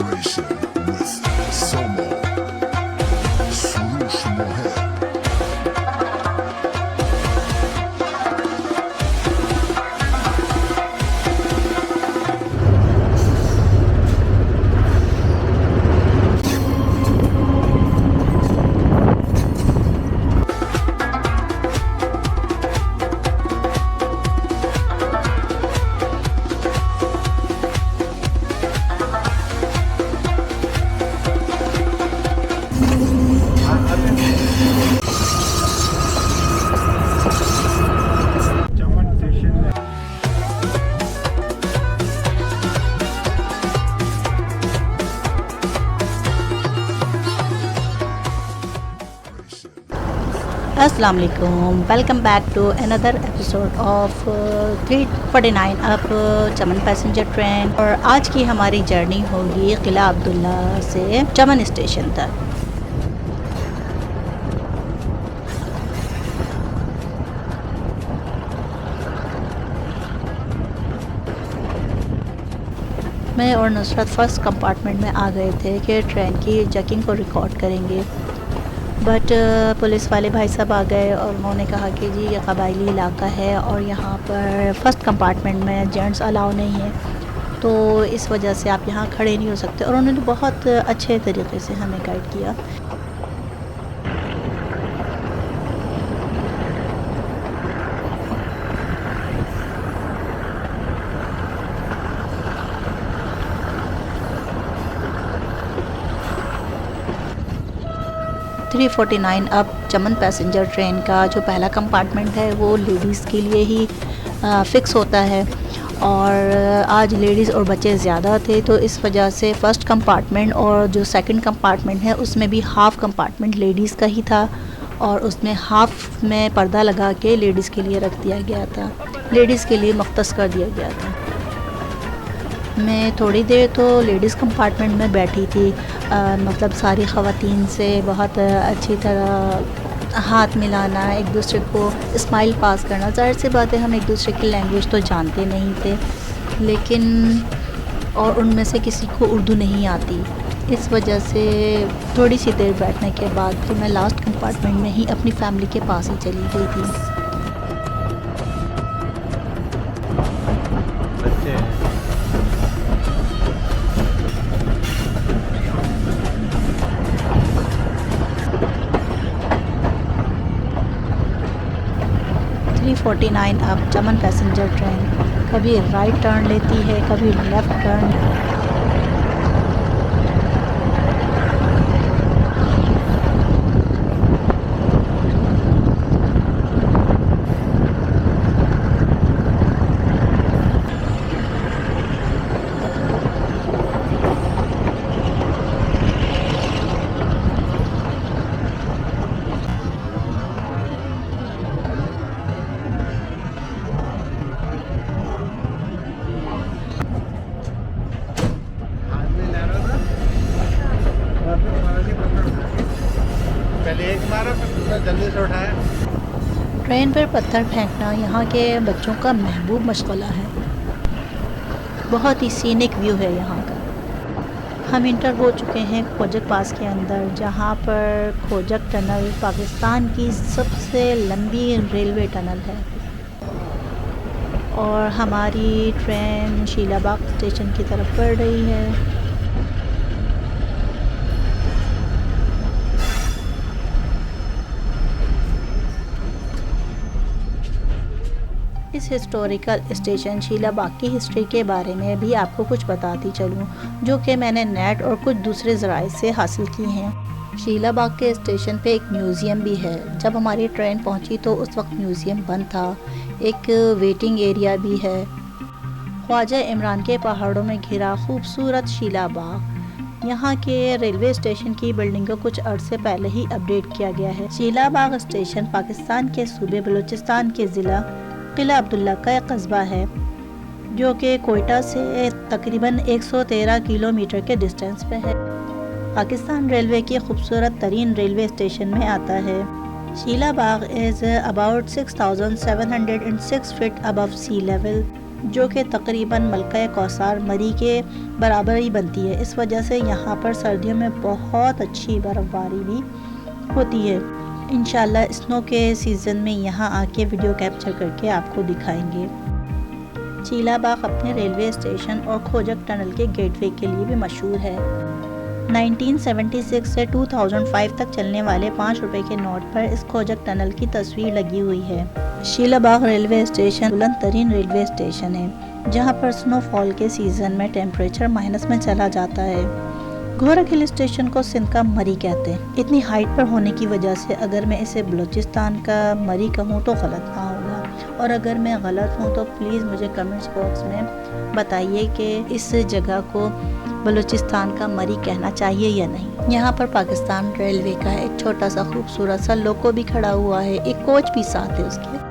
Inspiration with Somo Surush Mohed. अस्सलाम वालेकुम, welcome back to another episode of 349 up Chaman passenger train. और आज की हमारी जर्नी होगी किला अब्दुल्ला से चमन स्टेशन तक। मैं और नुसरत फ़र्स्ट कंपार्टमेंट में आ गए थे कि ट्रेन की चेकिंग को रिकॉर्ड करेंगे, बट पुलिस वाले भाई साहब आ गए और उन्होंने कहा कि जी ये कबायली इलाका है और यहाँ पर फ़र्स्ट कंपार्टमेंट में जेंट्स अलाउ नहीं है, तो इस वजह से आप यहाँ खड़े नहीं हो सकते। और उन्होंने बहुत अच्छे तरीके से हमें गाइड किया। थ्री 49 अब चमन पैसेंजर ट्रेन का जो पहला कंपार्टमेंट है वो लेडीज़ के लिए ही फ़िक्स होता है, और आज लेडीज़ और बच्चे ज़्यादा थे, तो इस वजह से फ़र्स्ट कंपार्टमेंट और जो सेकंड कंपार्टमेंट है उसमें भी हाफ़ कंपार्टमेंट लेडीज़ का ही था, और उसमें हाफ़ में पर्दा लगा के लेडीज़ के लिए रख दिया गया था, लेडीज़ के लिए मख्तस कर दिया गया था। मैं थोड़ी देर तो लेडीज़ कंपार्टमेंट में बैठी थी, मतलब सारी ख़वातीन से बहुत अच्छी तरह हाथ मिलाना, एक दूसरे को स्माइल पास करना। ज़ाहिर सी बात है हम एक दूसरे की लैंग्वेज तो जानते नहीं थे, लेकिन और उनमें से किसी को उर्दू नहीं आती, इस वजह से थोड़ी सी देर बैठने के बाद फिर मैं लास्ट कंपार्टमेंट में ही अपनी फैमिली के पास ही चली गई थी। 349 अब चमन पैसेंजर ट्रेन कभी राइट टर्न लेती है, कभी लेफ़्ट टर्न। जल्दी से उठाया। ट्रेन पर पत्थर फेंकना यहाँ के बच्चों का महबूब मशगला है। बहुत ही सीनिक व्यू है यहाँ का। हम इंटर हो चुके हैं खोजक पास के अंदर, जहाँ पर खोजक टनल पाकिस्तान की सबसे लंबी रेलवे टनल है, और हमारी ट्रेन शीलाबाग स्टेशन की तरफ बढ़ रही है। इस हिस्टोरिकल स्टेशन शीलाबाग की हिस्ट्री के बारे में भी आपको कुछ बताती चलूँ, जो कि मैंने नेट और कुछ दूसरे ज़राए से हासिल की हैं। शीलाबाग के स्टेशन पे एक म्यूज़ियम भी है। जब हमारी ट्रेन पहुंची तो उस वक्त म्यूज़ियम बंद था। एक वेटिंग एरिया भी है। ख्वाजा इमरान के पहाड़ों में घिरा खूबसूरत शीलाबाग। यहाँ के रेलवे स्टेशन की बिल्डिंग को कुछ अर्से पहले ही अपडेट किया गया है। शीलाबाग स्टेशन पाकिस्तान के सूबे बलूचिस्तान के ज़िला किला अब्दुल्ला का एक कस्बा है, जो कि कोयटा से तकरीबन 113 किलोमीटर के डिस्टेंस पे है। पाकिस्तान रेलवे की खूबसूरत तरीन रेलवे स्टेशन में आता है। Sheelabagh is about 6,706 feet above sea level. जो कि तकरीबन मलका कौसार मरी के बराबर ही बनती है। इस वजह से यहाँ पर सर्दियों में बहुत अच्छी बर्फ़बारी भी होती है। इंशाल्लाह स्नो के सीज़न में यहाँ आके वीडियो कैप्चर करके आपको दिखाएंगे। चीलाबाग अपने रेलवे स्टेशन और खोजक टनल के गेटवे के लिए भी मशहूर है। 1976 से 2005 तक चलने वाले 5 रुपए के नोट पर इस खोजक टनल की तस्वीर लगी हुई है। शीलाबाग रेलवे स्टेशन बुलंद तरीन रेलवे स्टेशन है, जहां पर स्नोफॉल के सीज़न में टेम्परेचर माइनस में चला जाता है। घोरक हिल स्टेशन को सिंध का मरी कहते हैं। इतनी हाइट पर होने की वजह से अगर मैं इसे बलूचिस्तान का मरी कहूँ तो गलत ना होगा, और अगर मैं गलत हूँ तो प्लीज़ मुझे कमेंट्स बॉक्स में बताइए कि इस जगह को बलूचिस्तान का मरी कहना चाहिए या नहीं। यहाँ पर पाकिस्तान रेलवे का एक छोटा सा खूबसूरत सा लोगो भी खड़ा हुआ है, एक कोच भी साथ है उसके।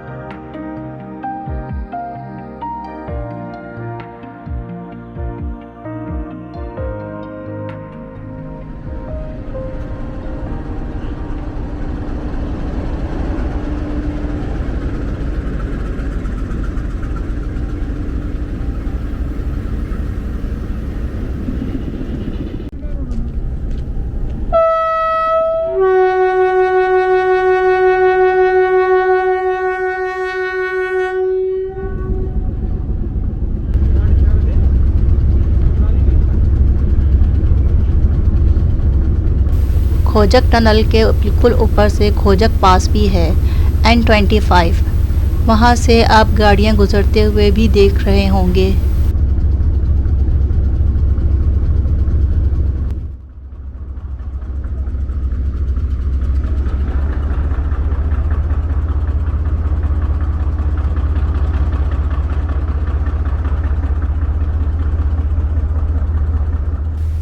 खोजक टनल के बिल्कुल ऊपर से खोजक पास भी है N25, वहाँ से आप गाड़ियाँ गुजरते हुए भी देख रहे होंगे।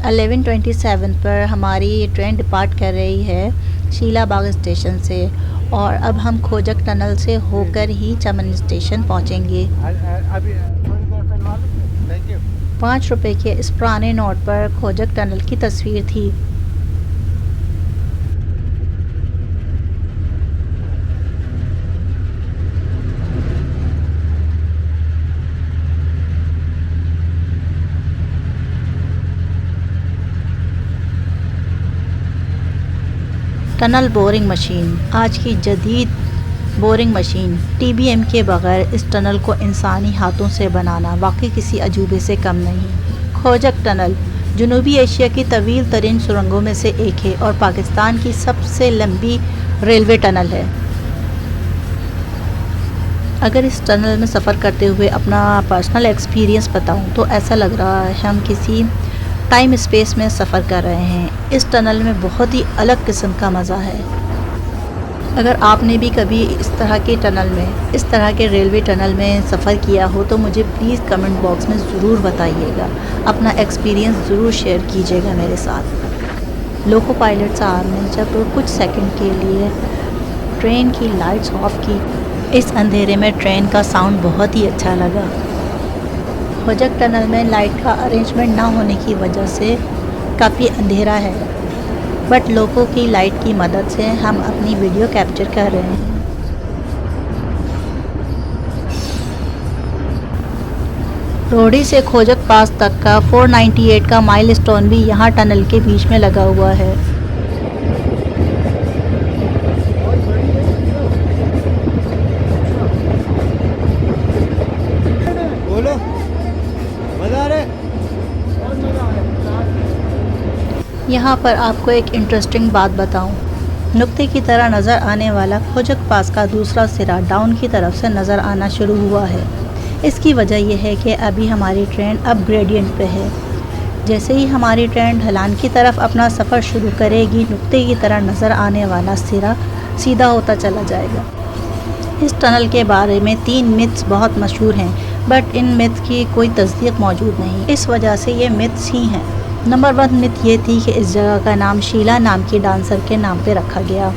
N 11:27 पर हमारी ट्रेन डिपार्ट कर रही है शीलाबाग स्टेशन से, और अब हम खोजक टनल से होकर ही चमन स्टेशन पहुंचेंगे। 5 रुपए के इस पुराने नोट पर खोजक टनल की तस्वीर थी। टनल बोरिंग मशीन, आज की जदीद बोरिंग मशीन TBM के बगैर इस टनल को इंसानी हाथों से बनाना वाकई किसी अजूबे से कम नहीं। खोजक टनल जनूबी एशिया की तवील तरीन सुरंगों में से एक है और पाकिस्तान की सबसे लंबी रेलवे टनल है। अगर इस टनल में सफ़र करते हुए अपना पर्सनल एक्सपीरियंस बताऊं तो ऐसा लग रहा है हम किसी टाइम स्पेस में सफ़र कर रहे हैं। इस टनल में बहुत ही अलग किस्म का मज़ा है। अगर आपने भी कभी इस तरह के टनल में, इस तरह के रेलवे टनल में सफ़र किया हो तो मुझे प्लीज़ कमेंट बॉक्स में ज़रूर बताइएगा, अपना एक्सपीरियंस ज़रूर शेयर कीजिएगा मेरे साथ। लोको पायलट साहब ने जब कुछ सेकंड के लिए ट्रेन की लाइट्स ऑफ की, इस अंधेरे में ट्रेन का साउंड बहुत ही अच्छा लगा। खोजक टनल में लाइट का अरेंजमेंट ना होने की वजह से काफ़ी अंधेरा है, बट लोगों की लाइट की मदद से हम अपनी वीडियो कैप्चर कर रहे हैं। रोहड़ी से खोजक पास तक का 498 का माइलस्टोन भी यहाँ टनल के बीच में लगा हुआ है। यहाँ पर आपको एक इंटरेस्टिंग बात बताऊं, नुक्ते की तरह नज़र आने वाला खोजक पास का दूसरा सिरा डाउन की तरफ से नज़र आना शुरू हुआ है। इसकी वजह यह है कि अभी हमारी ट्रेन अब ग्रेडियंट पे है। जैसे ही हमारी ट्रेन ढलान की तरफ अपना सफ़र शुरू करेगी, नुक्ते की तरह नज़र आने वाला सिरा सीधा होता चला जाएगा। इस टनल के बारे में 3 मिथ्स बहुत मशहूर हैं, बट इन मिथ्स की कोई तस्दीक मौजूद नहीं, इस वजह से ये मिथ्स ही हैं। नंबर 1 मिथ ये थी कि इस जगह का नाम शीला नाम की डांसर के नाम पे रखा गया,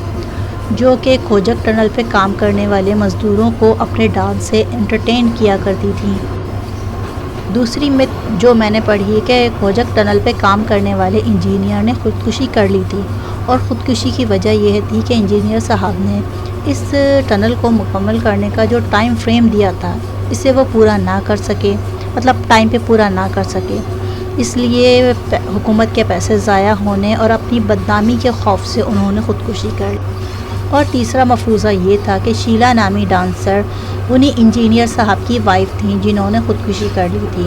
जो कि खोजक टनल पे काम करने वाले मज़दूरों को अपने डांस से एंटरटेन किया करती थी। दूसरी मिथ जो मैंने पढ़ी है कि खोजक टनल पे काम करने वाले इंजीनियर ने ख़ुदकुशी कर ली थी, और ख़ुदकुशी की वजह यह थी कि इंजीनियर साहब ने इस टनल को मुकम्मल करने का जो टाइम फ्रेम दिया था इसे वो पूरा ना कर सके, मतलब टाइम पे पूरा ना कर सके। इसलिए हुकूमत के पैसे ज़ाया होने और अपनी बदनामी के खौफ से उन्होंने ख़ुदकुशी कर ली। और तीसरा मफरूज़ा ये था कि शीला नामी डांसर उन्हीं इंजीनियर साहब की वाइफ थी जिन्होंने ख़ुदकुशी कर ली थी।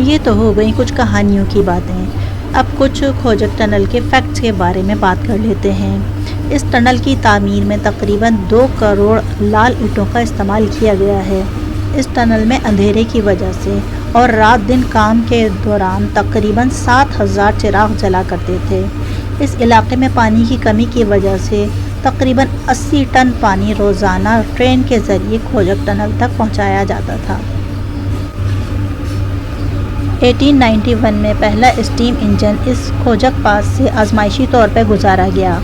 ये तो हो गई कुछ कहानियों की बातें। अब कुछ खोजक टनल के फैक्ट्स के बारे में बात कर लेते हैं। इस टनल की तामीर में तकरीबन 2 करोड़ लाल ईंटों का इस्तेमाल किया गया है। इस टनल में अंधेरे की वजह से और रात दिन काम के दौरान तकरीबन 7000 चिराग जला करते थे। इस इलाके में पानी की कमी की वजह से तकरीबन 80 टन पानी रोज़ाना ट्रेन के ज़रिए खोजक टनल तक पहुंचाया जाता था। 1891 में पहला स्टीम इंजन इस खोजक पास से आजमाइशी तौर पर गुजारा गया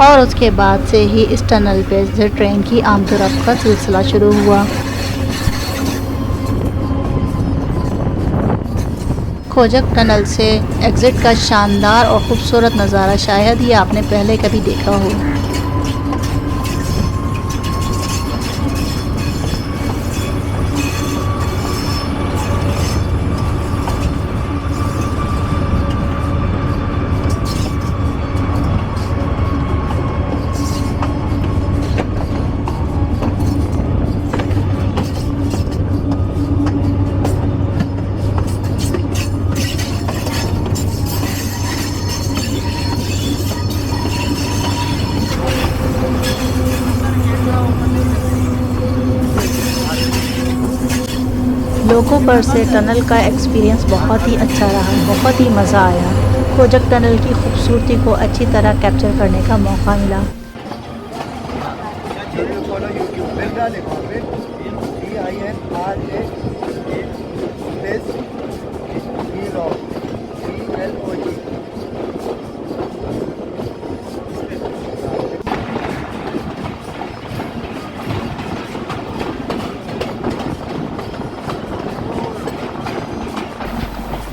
और उसके बाद से ही इस टनल पे से ट्रेन की आमदोरफ्त का सिलसिला शुरू हुआ। खोजक टनल से एग्ज़िट का शानदार और ख़ूबसूरत नज़ारा शायद ही आपने पहले कभी देखा हो। लोगों पर से टनल का एक्सपीरियंस बहुत ही अच्छा रहा, बहुत ही मज़ा आया। खोजक टनल की खूबसूरती को अच्छी तरह कैप्चर करने का मौका मिला।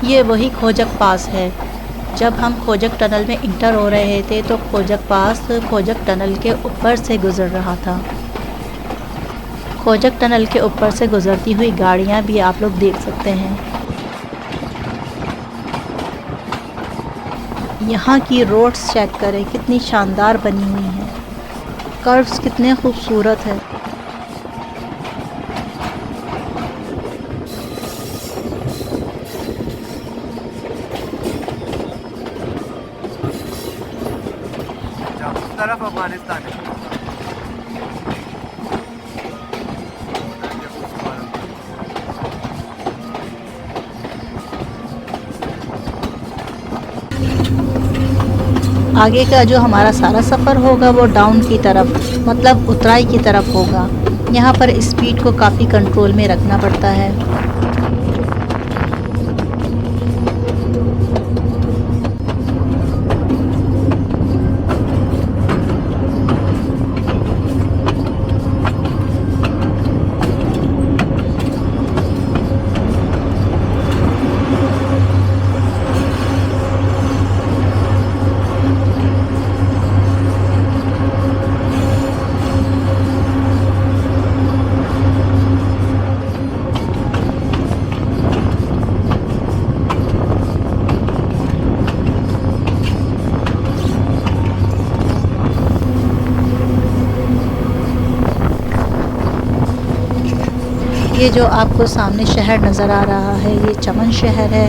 ये वही खोजक पास है। जब हम खोजक टनल में इंटर हो रहे थे तो खोजक पास खोजक टनल के ऊपर से गुज़र रहा था। खोजक टनल के ऊपर से गुज़रती हुई गाड़ियाँ भी आप लोग देख सकते हैं। यहाँ की रोड्स चेक करें कितनी शानदार बनी हुई हैं, कर्व्स कितने खूबसूरत हैं। तरफ अफगानिस्तान है। आगे का जो हमारा सारा सफ़र होगा वो डाउन की तरफ, मतलब उतराई की तरफ होगा। यहाँ पर स्पीड को काफ़ी कंट्रोल में रखना पड़ता है। ये जो आपको सामने शहर नज़र आ रहा है ये चमन शहर है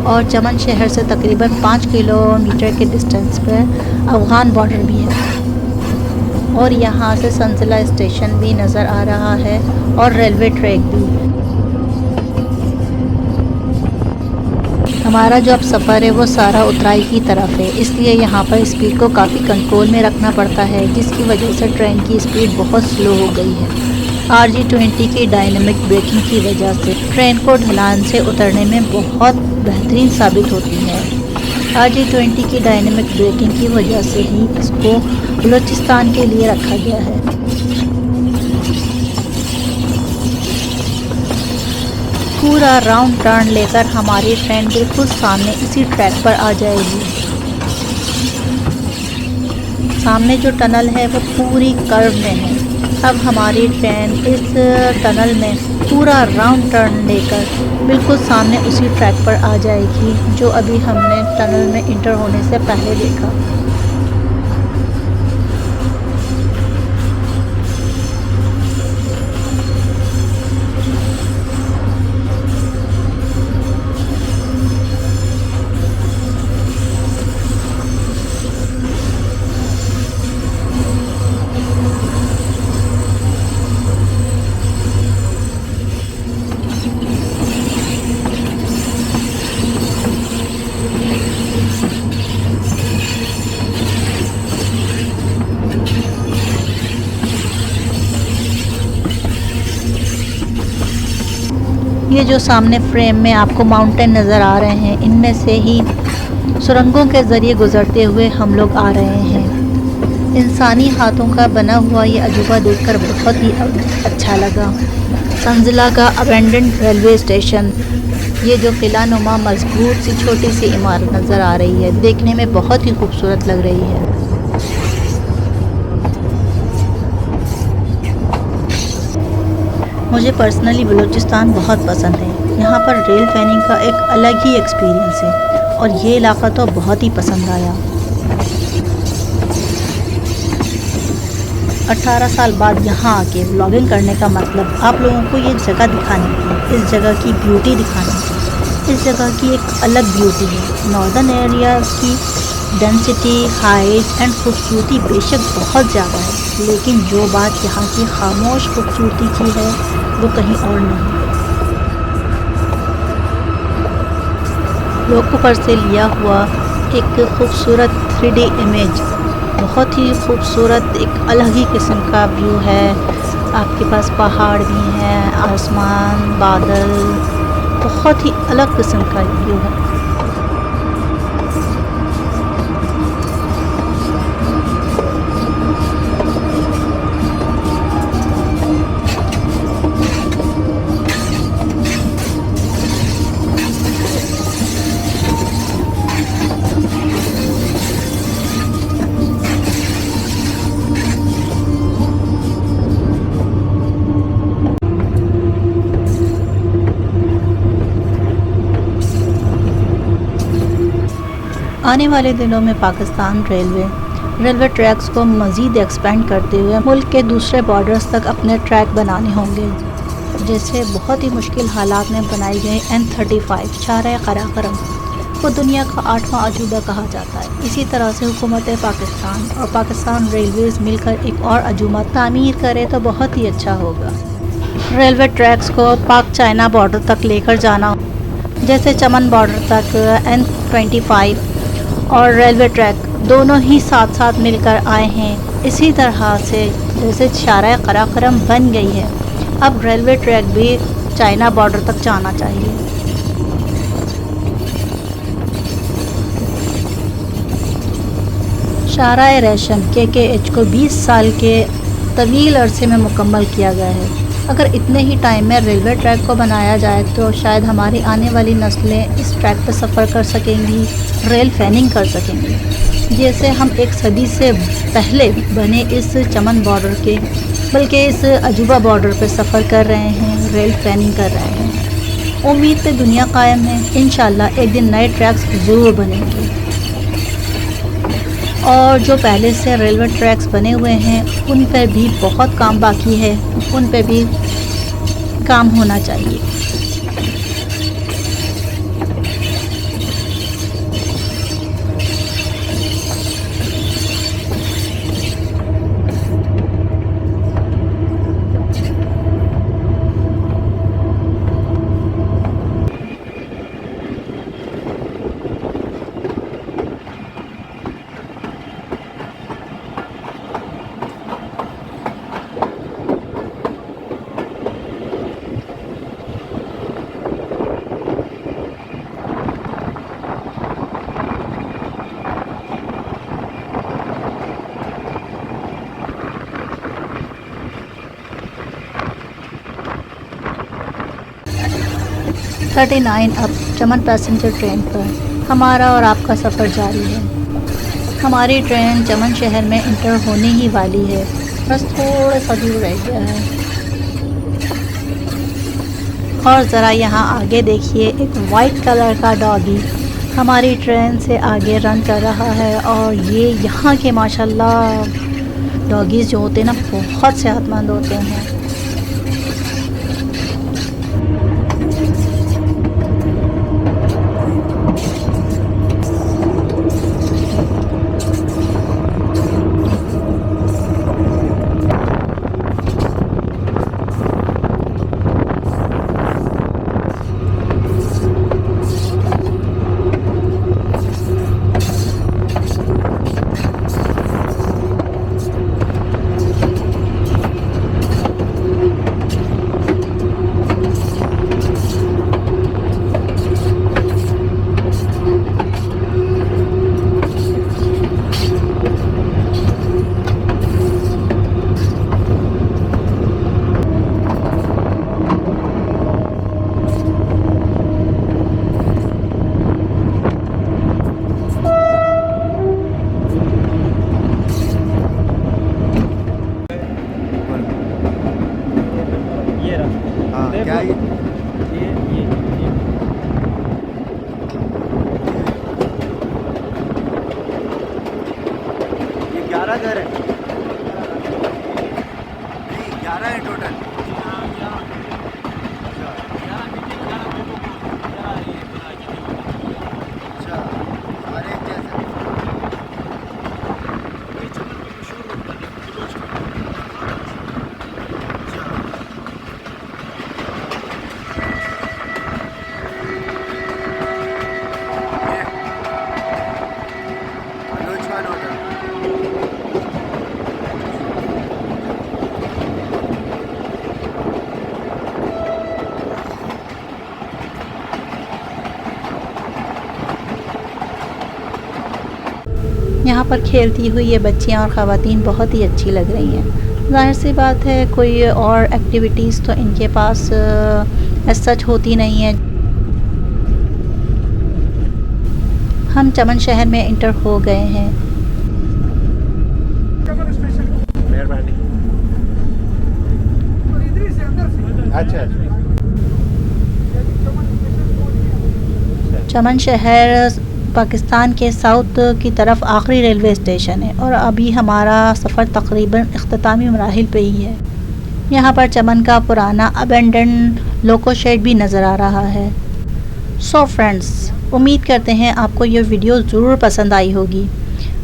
और चमन शहर से तकरीबन 5 किलोमीटर के डिस्टेंस पर अफ़गान बॉर्डर भी है और यहाँ से संसला स्टेशन भी नज़र आ रहा है और रेलवे ट्रैक भी। हमारा जो अब सफ़र है वो सारा उतराई की तरफ है, इसलिए यहाँ पर स्पीड को काफ़ी कंट्रोल में रखना पड़ता है, जिसकी वजह से ट्रेन की स्पीड बहुत स्लो हो गई है। RG20 की डायनेमिक ब्रेकिंग की वजह से ट्रेन को ढलान से उतरने में बहुत बेहतरीन साबित होती है। RG20 की डायनेमिक ब्रेकिंग की वजह से ही इसको बलूचिस्तान के लिए रखा गया है। पूरा राउंड टर्न लेकर हमारी ट्रेन बिल्कुल सामने इसी ट्रैक पर आ जाएगी। सामने जो टनल है वो पूरी कर्व में है। अब हमारी ट्रेन इस टनल में पूरा राउंड टर्न लेकर बिल्कुल सामने उसी ट्रैक पर आ जाएगी जो अभी हमने टनल में इंटर होने से पहले देखा। ये जो सामने फ्रेम में आपको माउंटेन नज़र आ रहे हैं, इनमें से ही सुरंगों के ज़रिए गुज़रते हुए हम लोग आ रहे हैं। इंसानी हाथों का बना हुआ ये अजूबा देखकर बहुत ही अच्छा लगा। तंजिला का अबेंडेंड रेलवे स्टेशन, ये जो किला नुमा मजबूत सी छोटी सी इमारत नज़र आ रही है, देखने में बहुत ही खूबसूरत लग रही है। मुझे पर्सनली बलूचिस्तान बहुत पसंद है। यहाँ पर रेल फैनिंग का एक अलग ही एक्सपीरियंस है और ये इलाका तो बहुत ही पसंद आया। 18 साल बाद यहाँ आके व्लॉगिंग करने का मतलब आप लोगों को ये जगह दिखाने की, इस जगह की ब्यूटी दिखाने की। इस जगह की एक अलग ब्यूटी है। नॉर्दर्न एरिया की डेंसिटी, हाइट एंड खूबसूरती बेशक बहुत ज़्यादा है, लेकिन जो बात यहाँ की खामोश खूबसूरती की है वो कहीं और नहीं। लोगों पर से लिया हुआ एक खूबसूरत 3D इमेज, बहुत ही खूबसूरत एक अलग ही किस्म का व्यू है। आपके पास पहाड़ भी हैं, आसमान, बादल, बहुत ही अलग किस्म का व्यू है। आने वाले दिनों में पाकिस्तान रेलवे ट्रैक्स को मज़ीद एक्सपेंड करते हुए मुल्क के दूसरे बॉर्डर्स तक अपने ट्रैक बनाने होंगे। जैसे बहुत ही मुश्किल हालात में बनाई गई N35 शाहराह कराकरम, वो दुनिया का 8वां अजूबा कहा जाता है। इसी तरह से हुकूमत पाकिस्तान और पाकिस्तान रेलवेज़ मिलकर एक और अजूबा तामीर करे तो बहुत ही अच्छा होगा। रेलवे ट्रैक्स को पाक चाइना बॉर्डर तक लेकर जाना, जैसे चमन बॉर्डर तक N25 और रेलवे ट्रैक दोनों ही साथ साथ मिलकर आए हैं। इसी तरह से जैसे शाहराह कराकरम बन गई है, अब रेलवे ट्रैक भी चाइना बॉर्डर तक जाना चाहिए। शाहराह रेशम KKH को 20 साल के तवील अरसे में मुकम्मल किया गया है। अगर इतने ही टाइम में रेलवे ट्रैक को बनाया जाए तो शायद हमारी आने वाली नस्लें इस ट्रैक पर सफ़र कर सकेंगी, रेल फैनिंग कर सकेंगी। जैसे हम एक सदी से पहले बने इस चमन बॉर्डर के, बल्कि इस अजूबा बॉर्डर पर सफ़र कर रहे हैं, रेल फैनिंग कर रहे हैं। उम्मीद पे दुनिया कायम है। इंशाल्लाह एक दिन नए ट्रैक्स ज़रूर बनेंगे। और जो पहले से रेलवे ट्रैक्स बने हुए हैं उन पर भी बहुत काम बाकी है, उन पर भी काम होना चाहिए। अब चमन पैसेंजर ट्रेन पर हमारा और आपका सफ़र जारी है। हमारी ट्रेन चमन शहर में इंटर होने ही वाली है। बस थोड़ा सा दूर रह गया है। और ज़रा यहाँ आगे देखिए, एक वाइट कलर का डॉगी हमारी ट्रेन से आगे रन कर रहा है। और ये यहाँ के माशाल्लाह डॉगीज़ जो होते हैं ना, बहुत सेहतमंद होते हैं। ये रहा। हाँ, देखो, क्या ये? ये ये 11 घर है। नहीं, 11 है टोटल। अच्छा, सारे एक जैसे। मनोज खान होटल। यहाँ पर खेलती हुई ये बच्चियाँ और ख़वातीन बहुत ही अच्छी लग रही हैं। ज़ाहिर सी बात है, कोई और एक्टिविटीज़ तो इनके पास एज सच होती नहीं है। हम चमन शहर में इंटर हो गए हैं। मेहरबानी। अच्छा, चमन शहर पाकिस्तान के साउथ की तरफ आखिरी रेलवे स्टेशन है और अभी हमारा सफ़र तकरीबन इख्तितामी मराहिल पे ही है। यहाँ पर चमन का पुराना अबेंडन लोको शेड भी नज़र आ रहा है। सो फ्रेंड्स, उम्मीद करते हैं आपको ये वीडियो ज़रूर पसंद आई होगी।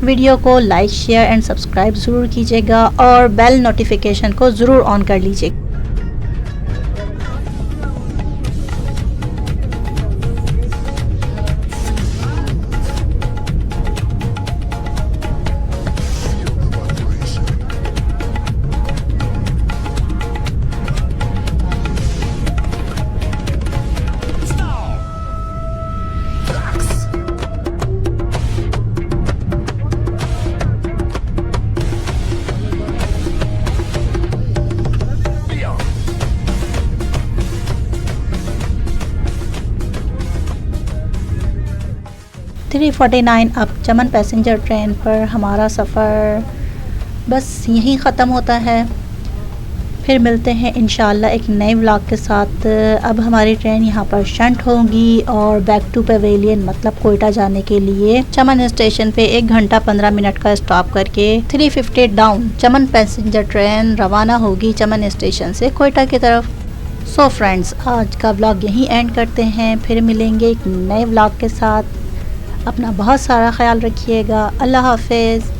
वीडियो को लाइक, शेयर एंड सब्सक्राइब ज़रूर कीजिएगा और बेल नोटिफिकेशन को ज़रूर ऑन कर लीजिएगा। Beyond. 349 अब चमन पैसेंजर ट्रेन पर हमारा सफ़र बस यहीं ख़त्म होता है। फिर मिलते हैं इंशाल्लाह एक नए व्लॉग के साथ। अब हमारी ट्रेन यहाँ पर शंट होगी और बैक टू पवेलियन मतलब कोयटा जाने के लिए चमन स्टेशन पे 1 घंटा 15 मिनट का स्टॉप करके 350 डाउन चमन पैसेंजर ट्रेन रवाना होगी चमन स्टेशन से कोयटा की तरफ। सो फ्रेंड्स, आज का व्लॉग यहीं एंड करते हैं। फिर मिलेंगे एक नए व्लॉग के साथ। अपना बहुत सारा ख्याल रखिएगा। अल्लाह हाफिज़।